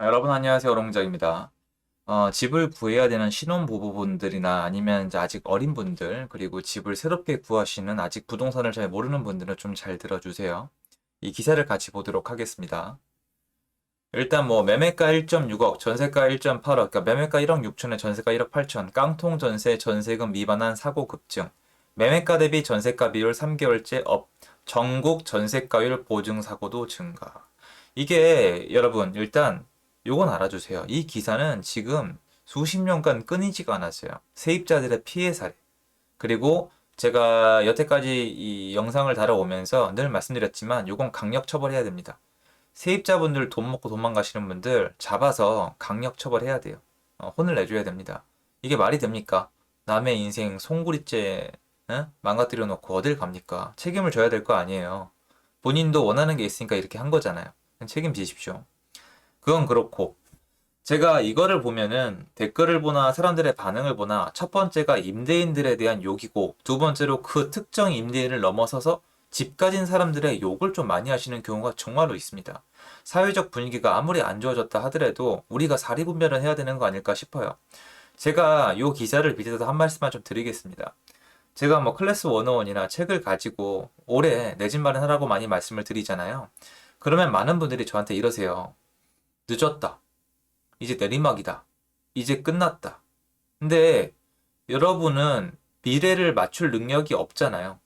여러분 안녕하세요. 오롱작입니다. 집을 구해야 되는 신혼부부분들이나 아니면 이제 아직 어린 분들, 그리고 집을 새롭게 구하시는 아직 부동산을 잘 모르는 분들은 좀 잘 들어주세요. 이 기사를 같이 보도록 하겠습니다. 일단 뭐 매매가 1.6억, 전세가 1.8억, 그러니까 매매가 1억 6천에 전세가 1억 8천, 깡통 전세, 전세금 미반환 사고 급증, 매매가 대비 전세가 비율 3개월째 업, 전국 전세가율 보증 사고도 증가. 이게 여러분 일단 요건 알아주세요. 이 기사는 지금 수십 년간 끊이지가 않았어요. 세입자들의 피해 사례. 그리고 제가 여태까지 이 영상을 다뤄오면서 늘 말씀드렸지만 요건 강력 처벌해야 됩니다. 세입자분들 돈 먹고 도망가시는 분들 잡아서 강력 처벌해야 돼요. 혼을 내줘야 됩니다. 이게 말이 됩니까? 남의 인생 송구리째 망가뜨려 놓고 어딜 갑니까? 책임을 져야 될 거 아니에요. 본인도 원하는 게 있으니까 이렇게 한 거잖아요. 책임지십시오. 그건 그렇고 제가 이거를 보면은 댓글을 보나 사람들의 반응을 보나 첫 번째가 임대인들에 대한 욕이고 두 번째로 그 특정 임대인을 넘어서서 집 가진 사람들의 욕을 좀 많이 하시는 경우가 정말로 있습니다. 사회적 분위기가 아무리 안 좋아졌다 하더라도 우리가 사리분별은 해야 되는 거 아닐까 싶어요. 제가 이 기사를 빗대서 한 말씀만 좀 드리겠습니다. 제가 뭐 클래스 101이나 책을 가지고 올해 내 집 마련하라고 많이 말씀을 드리잖아요. 그러면 많은 분들이 저한테 이러세요. 늦었다. 이제 내리막이다. 이제 끝났다. 근데 여러분은 미래를 맞출 능력이 없잖아요.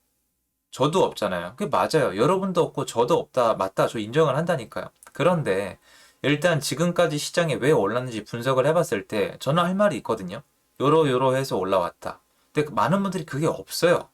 저도 없잖아요. 그게 맞아요. 여러분도 없고 저도 없다. 맞다. 저 인정을 한다니까요. 그런데 일단 지금까지 시장에 왜 올랐는지 분석을 해봤을 때 저는 할 말이 있거든요. 요러 해서 올라왔다. 근데 많은 분들이 그게 없어요.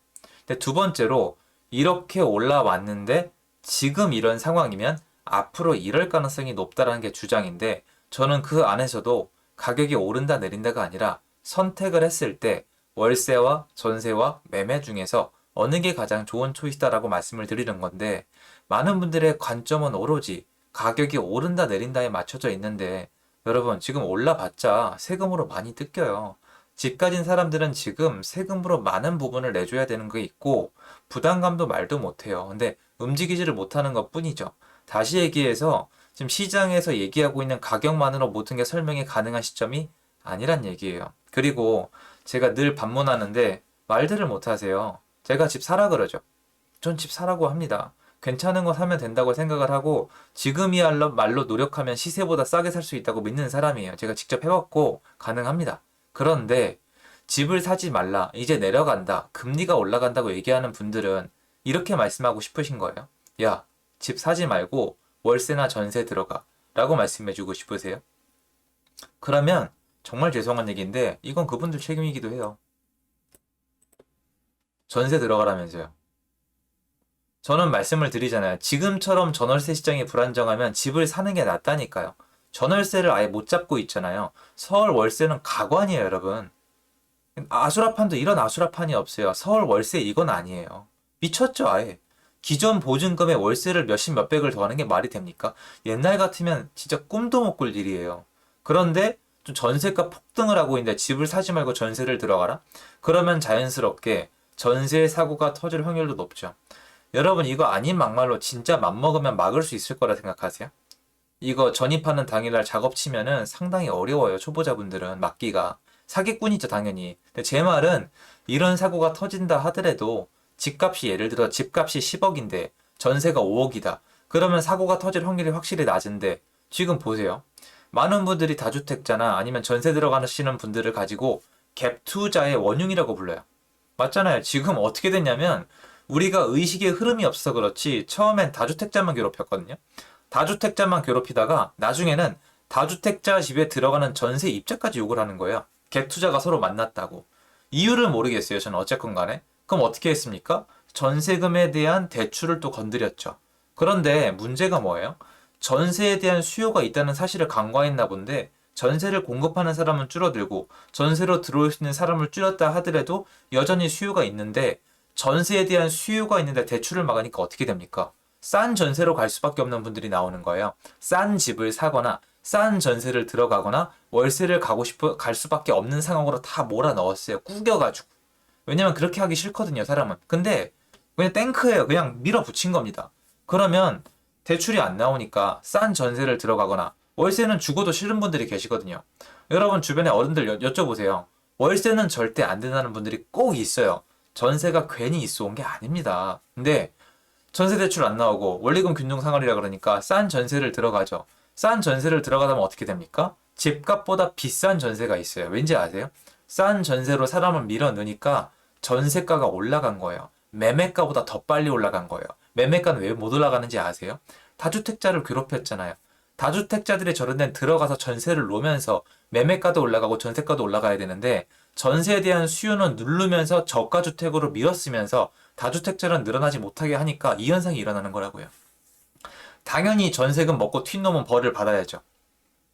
근데 두 번째로 이렇게 올라왔는데 지금 이런 상황이면 앞으로 이럴 가능성이 높다라는 게 주장인데 저는 그 안에서도 가격이 오른다 내린다가 아니라 선택을 했을 때 월세와 전세와 매매 중에서 어느 게 가장 좋은 초이스다라고 말씀을 드리는 건데 많은 분들의 관점은 오로지 가격이 오른다 내린다에 맞춰져 있는데 여러분 지금 올라봤자 세금으로 많이 뜯겨요. 집 가진 사람들은 지금 세금으로 많은 부분을 내줘야 되는 게 있고 부담감도 말도 못해요. 근데 움직이지를 못하는 것 뿐이죠. 다시 얘기해서 지금 시장에서 얘기하고 있는 가격만으로 모든 게 설명이 가능한 시점이 아니란 얘기예요. 그리고 제가 늘 반문하는데 말들을 못하세요. 제가 집 사라 그러죠. 전 집 사라고 합니다. 괜찮은 거 사면 된다고 생각을 하고 지금이야말로 말로 노력하면 시세보다 싸게 살 수 있다고 믿는 사람이에요. 제가 직접 해봤고 가능합니다. 그런데 집을 사지 말라. 이제 내려간다. 금리가 올라간다고 얘기하는 분들은 이렇게 말씀하고 싶으신 거예요. 야, 집 사지 말고 월세나 전세 들어가. 라고 말씀해주고 싶으세요? 그러면 정말 죄송한 얘기인데 이건 그분들 책임이기도 해요. 전세 들어가라면서요. 저는 말씀을 드리잖아요. 지금처럼 전월세 시장이 불안정하면 집을 사는 게 낫다니까요. 전월세를 아예 못 잡고 있잖아요. 서울 월세는 가관이에요, 여러분. 아수라판도 이런 아수라판이 없어요. 서울 월세 이건 아니에요. 미쳤죠, 아예. 기존 보증금에 월세를 몇십 몇백을 더하는 게 말이 됩니까? 옛날 같으면 진짜 꿈도 못 꿀 일이에요. 그런데 좀 전세가 폭등을 하고 있는데 집을 사지 말고 전세를 들어가라? 그러면 자연스럽게 전세 사고가 터질 확률도 높죠. 여러분 이거 아닌 막말로 진짜 맘먹으면 막을 수 있을 거라 생각하세요? 이거 전입하는 당일날 작업 치면은 상당히 어려워요. 초보자분들은 막기가. 사기꾼이죠, 당연히. 근데 제 말은 이런 사고가 터진다 하더라도 집값이 예를 들어 집값이 10억인데 전세가 5억이다. 그러면 사고가 터질 확률이 확실히 낮은데 지금 보세요. 많은 분들이 다주택자나 아니면 전세 들어가시는 분들을 가지고 갭 투자의 원흉이라고 불러요. 맞잖아요. 지금 어떻게 됐냐면 우리가 의식의 흐름이 없어서 그렇지 처음엔 다주택자만 괴롭혔거든요. 다주택자만 괴롭히다가 나중에는 다주택자 집에 들어가는 전세 입자까지 요구를 하는 거예요. 갭 투자가 서로 만났다고. 이유를 모르겠어요. 저는 어쨌건 간에. 그럼 어떻게 했습니까? 전세금에 대한 대출을 또 건드렸죠. 그런데 문제가 뭐예요? 전세에 대한 수요가 있다는 사실을 간과했나 본데 전세를 공급하는 사람은 줄어들고 전세로 들어올 수 있는 사람을 줄였다 하더라도 여전히 수요가 있는데 전세에 대한 수요가 있는데 대출을 막으니까 어떻게 됩니까? 싼 전세로 갈 수밖에 없는 분들이 나오는 거예요. 싼 집을 사거나 싼 전세를 들어가거나 월세를 갈 수밖에 없는 상황으로 다 몰아 넣었어요. 꾸겨가지고. 왜냐면 그렇게 하기 싫거든요, 사람은. 근데 그냥 땡크예요. 그냥 밀어붙인 겁니다. 그러면 대출이 안 나오니까 싼 전세를 들어가거나 월세는 죽어도 싫은 분들이 계시거든요. 여러분 주변에 어른들 여쭤보세요. 월세는 절대 안 된다는 분들이 꼭 있어요. 전세가 괜히 있어 온 게 아닙니다. 근데 전세 대출 안 나오고 원리금 균등 상환이라 그러니까 싼 전세를 들어가죠. 싼 전세를 들어가다 보면 어떻게 됩니까? 집값보다 비싼 전세가 있어요. 왠지 아세요? 싼 전세로 사람을 밀어 넣으니까 전세가가 올라간 거예요. 매매가보다 더 빨리 올라간 거예요. 매매가는 왜 못 올라가는지 아세요? 다주택자를 괴롭혔잖아요. 다주택자들이 저런 데는 들어가서 전세를 놓으면서 매매가도 올라가고 전세가도 올라가야 되는데 전세에 대한 수요는 누르면서 저가주택으로 밀었으면서 다주택자는 늘어나지 못하게 하니까 이 현상이 일어나는 거라고요. 당연히 전세금 먹고 튄 놈은 벌을 받아야죠.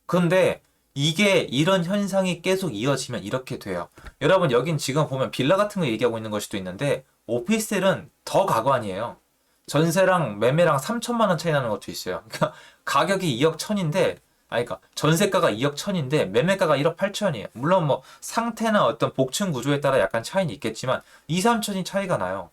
그런데 이게 이런 현상이 계속 이어지면 이렇게 돼요. 여러분 여긴 지금 보면 빌라 같은 거 얘기하고 있는 걸 수도 있는데 오피스텔은 더 가관이에요. 전세랑 매매랑 3천만 원 차이 나는 것도 있어요. 그러니까 가격이 2억 1천인데 그러니까 전세가가 2억 1천인데 매매가가 1억 8천이에요. 물론 뭐 상태나 어떤 복층 구조에 따라 약간 차이는 있겠지만 2, 3천이 차이가 나요.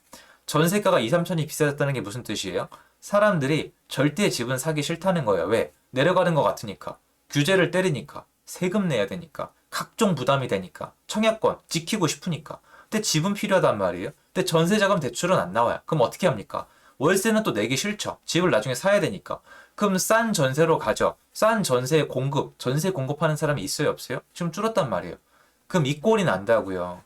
전세가가 2, 3천이 비싸졌다는 게 무슨 뜻이에요? 사람들이 절대 집은 사기 싫다는 거예요. 왜? 내려가는 것 같으니까. 규제를 때리니까. 세금 내야 되니까. 각종 부담이 되니까. 청약권 지키고 싶으니까. 근데 집은 필요하단 말이에요. 근데 전세자금 대출은 안 나와요. 그럼 어떻게 합니까? 월세는 또 내기 싫죠. 집을 나중에 사야 되니까. 그럼 싼 전세로 가죠. 싼 전세 공급, 전세 공급하는 사람이 있어요, 없어요? 지금 줄었단 말이에요. 그럼 이 꼴이 난다고요.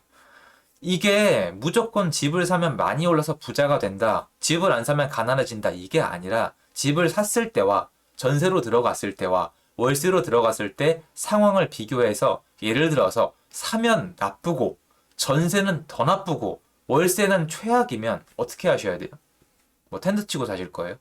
이게 무조건 집을 사면 많이 올라서 부자가 된다. 집을 안 사면 가난해진다. 이게 아니라 집을 샀을 때와 전세로 들어갔을 때와 월세로 들어갔을 때 상황을 비교해서 예를 들어서 사면 나쁘고 전세는 더 나쁘고 월세는 최악이면 어떻게 하셔야 돼요? 뭐 텐트 치고 사실 거예요?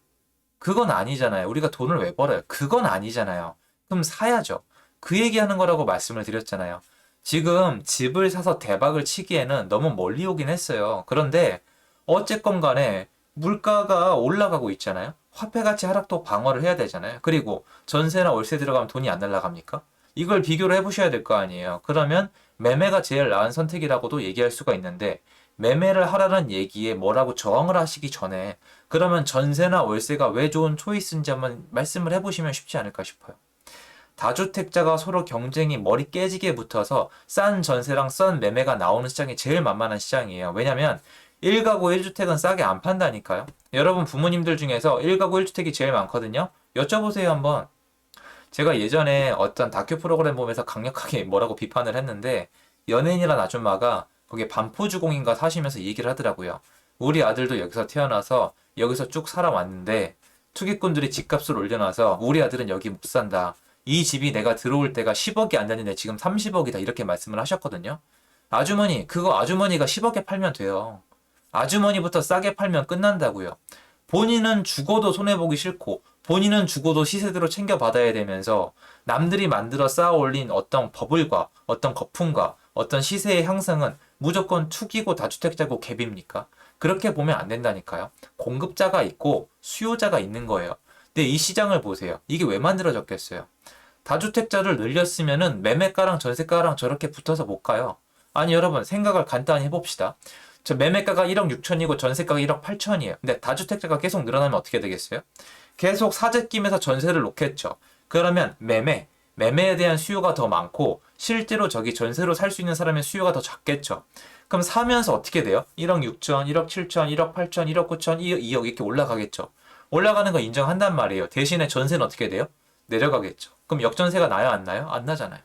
그건 아니잖아요. 우리가 돈을 왜 벌어요? 그건 아니잖아요. 그럼 사야죠. 그 얘기하는 거라고 말씀을 드렸잖아요. 지금 집을 사서 대박을 치기에는 너무 멀리 오긴 했어요. 그런데 어쨌건 간에 물가가 올라가고 있잖아요. 화폐 가치 하락도 방어를 해야 되잖아요. 그리고 전세나 월세 들어가면 돈이 안 날라갑니까? 이걸 비교를 해보셔야 될 거 아니에요. 그러면 매매가 제일 나은 선택이라고도 얘기할 수가 있는데 매매를 하라는 얘기에 뭐라고 저항을 하시기 전에 그러면 전세나 월세가 왜 좋은 초이스인지 한번 말씀을 해보시면 쉽지 않을까 싶어요. 다주택자가 서로 경쟁이 머리 깨지게 붙어서 싼 전세랑 싼 매매가 나오는 시장이 제일 만만한 시장이에요. 왜냐면 1가구 1주택은 싸게 안 판다니까요. 여러분 부모님들 중에서 1가구 1주택이 제일 많거든요. 여쭤보세요 한번. 제가 예전에 어떤 다큐 프로그램 보면서 강력하게 뭐라고 비판을 했는데 연예인이란 아줌마가 거기 반포주공인가 사시면서 얘기를 하더라고요. 우리 아들도 여기서 태어나서 여기서 쭉 살아왔는데 투기꾼들이 집값을 올려놔서 우리 아들은 여기 못 산다. 이 집이 내가 들어올 때가 10억이 안 됐는데 지금 30억이다 이렇게 말씀을 하셨거든요. 아주머니 그거 아주머니가 10억에 팔면 돼요. 아주머니부터 싸게 팔면 끝난다고요. 본인은 죽어도 손해보기 싫고 본인은 죽어도 시세대로 챙겨받아야 되면서 남들이 만들어 쌓아 올린 어떤 버블과 어떤 거품과 어떤 시세의 향상은 무조건 투기고 다주택자고 갭입니까? 그렇게 보면 안 된다니까요. 공급자가 있고 수요자가 있는 거예요. 근데 이 시장을 보세요. 이게 왜 만들어졌겠어요? 다주택자를 늘렸으면은 매매가랑 전세가랑 저렇게 붙어서 못 가요. 아니 여러분 생각을 간단히 해봅시다. 저 매매가가 1억 6천이고 전세가가 1억 8천이에요. 근데 다주택자가 계속 늘어나면 어떻게 되겠어요? 계속 사재 끼면서 전세를 놓겠죠. 그러면 매매에 대한 수요가 더 많고 실제로 저기 전세로 살 수 있는 사람의 수요가 더 작겠죠. 그럼 사면서 어떻게 돼요? 1억 6천, 1억 7천, 1억 8천, 1억 9천, 2억 이렇게 올라가겠죠. 올라가는 거 인정한단 말이에요. 대신에 전세는 어떻게 돼요? 내려가겠죠. 그럼 역전세가 나요, 안 나요? 안 나잖아요.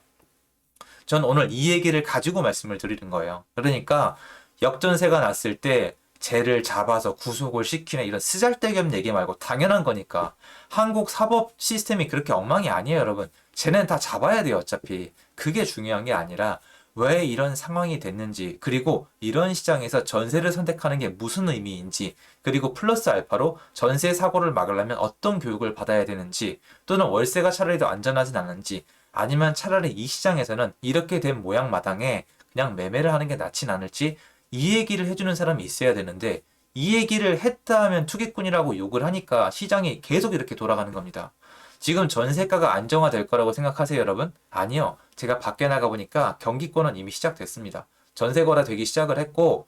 전 오늘 이 얘기를 가지고 말씀을 드리는 거예요. 그러니까 역전세가 났을 때 쟤를 잡아서 구속을 시키는 이런 쓰잘데기없는 얘기 말고 당연한 거니까 한국 사법 시스템이 그렇게 엉망이 아니에요, 여러분. 쟤는 다 잡아야 돼요, 어차피. 그게 중요한 게 아니라 왜 이런 상황이 됐는지, 그리고 이런 시장에서 전세를 선택하는 게 무슨 의미인지, 그리고 플러스 알파로 전세 사고를 막으려면 어떤 교육을 받아야 되는지, 또는 월세가 차라리 더 안전하진 않은지, 아니면 차라리 이 시장에서는 이렇게 된 모양 마당에 그냥 매매를 하는 게 낫진 않을지, 이 얘기를 해주는 사람이 있어야 되는데, 이 얘기를 했다 하면 투기꾼이라고 욕을 하니까 시장이 계속 이렇게 돌아가는 겁니다. 지금 전세가가 안정화될 거라고 생각하세요, 여러분? 아니요. 제가 밖에 나가보니까 경기권은 이미 시작됐습니다. 전세 거래 되기 시작을 했고,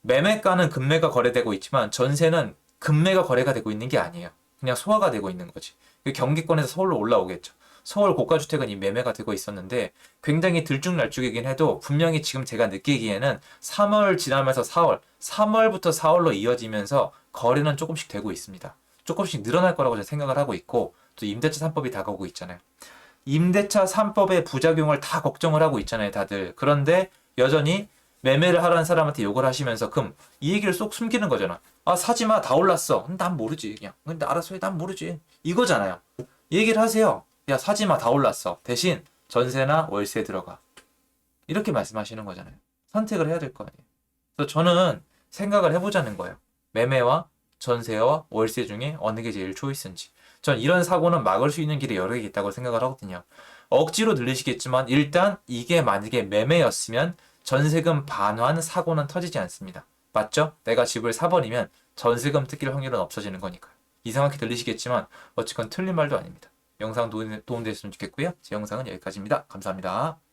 매매가는 급매가 거래되고 있지만 전세는 급매가 거래가 되고 있는 게 아니에요. 그냥 소화가 되고 있는 거지. 그 경기권에서 서울로 올라오겠죠. 서울 고가주택은 이 매매가 되고 있었는데 굉장히 들쭉날쭉이긴 해도 분명히 지금 제가 느끼기에는 3월 지나면서 4월, 3월부터 4월로 이어지면서 거래는 조금씩 되고 있습니다. 조금씩 늘어날 거라고 저는 생각을 하고 있고 또 임대차 3법이 다가오고 있잖아요. 임대차 3법의 부작용을 다 걱정을 하고 있잖아요, 다들. 그런데 여전히 매매를 하라는 사람한테 욕을 하시면서 그럼 이 얘기를 쏙 숨기는 거잖아. 아, 사지 마, 다 올랐어. 난 모르지, 그냥. 근데 알아서 해, 난 모르지. 이거잖아요. 얘기를 하세요. 야, 사지 마, 다 올랐어. 대신 전세나 월세 들어가. 이렇게 말씀하시는 거잖아요. 선택을 해야 될 거 아니에요. 그래서 저는 생각을 해보자는 거예요. 매매와 전세와 월세 중에 어느 게 제일 초이스인지. 전 이런 사고는 막을 수 있는 길이 여러 개 있다고 생각을 하거든요. 억지로 들리시겠지만 일단 이게 만약에 매매였으면 전세금 반환 사고는 터지지 않습니다. 맞죠? 내가 집을 사버리면 전세금 뜯길 확률은 없어지는 거니까요. 이상하게 들리시겠지만 어쨌건 틀린 말도 아닙니다. 영상 도움됐으면 좋겠고요. 제 영상은 여기까지입니다. 감사합니다.